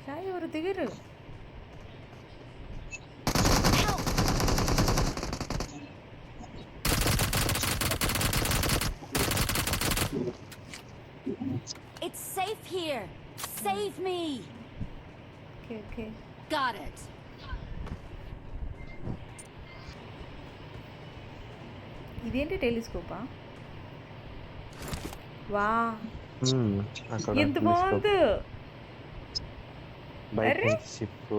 సాయి ఎవరు దిగరు. It's safe here. Save me. Okay okay. Got it. ఇదేంటి టెలిస్కోపా? వా అక్కడ ఎంత బాగుందో. బయట అరే షిప్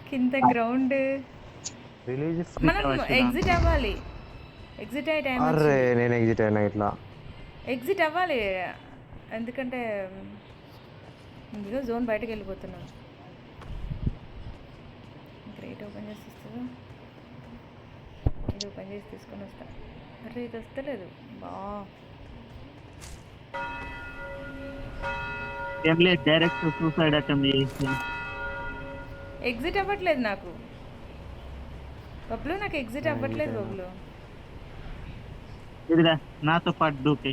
కింద గ్రౌండ్. రిలీజ్. మనం ఎగ్జిట్ అవ్వాలి. ఎగ్జిట్ అయ్యే టైం అరే వచ్చింది. నేను ఎగ్జిట్ అయినా ఇట్లా. ఎగ్జిట్ అవ్వాలి ఎందుకంటే ఇదిగో జోన్ బయటకు వెళ్ళిపోతున్నాం. గ్రేట్ ఓపెన్ చేసి వస్తుందా? ఇది ఓపెన్ చేసి తీసుకొని వస్తా. అరే ఇది వస్తలేదు బా. ఏం లేదు, డైరెక్ట్ సూసైడ్ అటెంప్ట్ చేసి ఎగ్జిట్ అవ్వట్లేదు నాకు బబ్లు. నాకు ఎగ్జిట్ అవ్వట్లేదు బబ్లు. ఇదిరా నాతో పాటు దూకే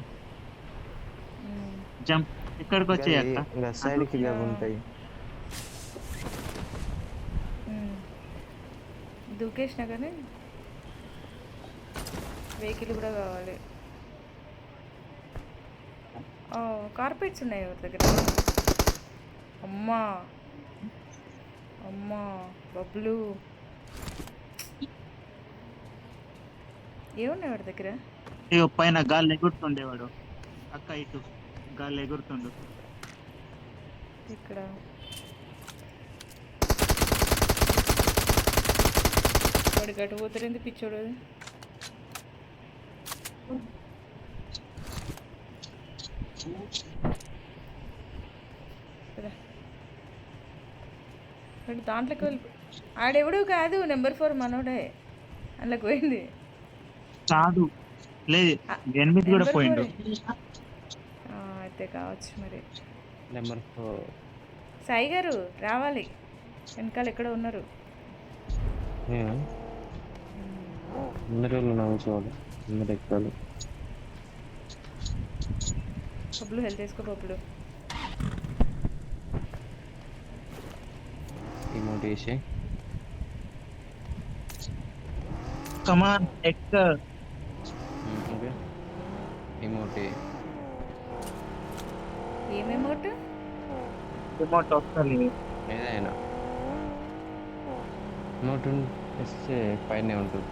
జంప్. ఇక్కడికి వచ్చేయక్క. ఇంకా సైడ్కి ఇవి ఉంటాయి. దూకేసినా కానీ వెహికల్ కూడా కావాలి. కార్పెట్స్ ఉన్నాయి ఎవరి దగ్గర? అమ్మా అమ్మా బబ్లు ఏమున్నాయి ఎవరి దగ్గర? ఇగో పైన గాలి ఎగురుతుండేవాడు అక్క, ఇటు గాలి ఎగురుతుండు. ఇక్కడ వాడు గట్టు పోతారేంది పిచ్చోడు. వాడు దాంట్లోకి వెళ్ళి ఆడెవడు కాదు, నెంబర్ 4 మనోడే అందులోకి పోయింది. కాదు లేదు, ఎనిమిది కూడా పోయిండు. అయితే కావచ్చు మరి. నెంబర్ 4 సాయి గారు రావాలి, వెనకాల ఎక్కడ ఉన్నారు. అందరి వాళ్ళు నవ్వుకోవాలి, అందరు ఎక్కాలి. బబ్లు హెల్త్ వేసుకో బబ్లు. ఇమోట్ వేసి కమాన్ ఎక్క. ఇమోట్ ఏమేమోట్ రిమోట్ వస్తుంది ఏదైనా ఇమోట్ వేస్తే పైన ఉంటుంది.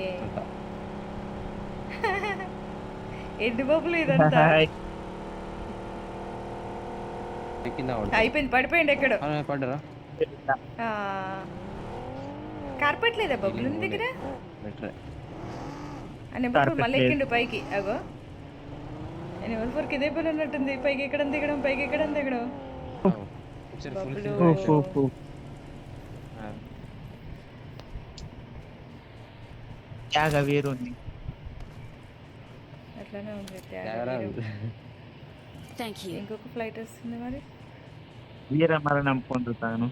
ఏ ఎండు బబ్బులు ఇదంతా అయిపోయింది. పడిపోయింది ఎక్కడో. పడ్డరా? కార్పెట్ లేదా బబ్బులు నీ దగ్గర? బెటర్. నెంబర్ 4 మళ్ళీ ఎక్కిండు పైకి. అగో నెంబర్ 4 ఇదే పని ఉన్నట్టుంది. పైకి ఎక్కడం దిగడం, పైకి ఎక్కడం దిగడం. త్యాగ వీరుంది. అట్లానే ఉంది. Thank you. ఇంకొక ఫ్లైట్ వస్తుంది మరి. వీర మరణం పొందుతాను.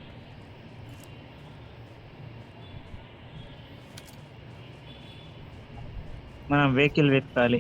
మనం వెహికల్ వెతకాలి.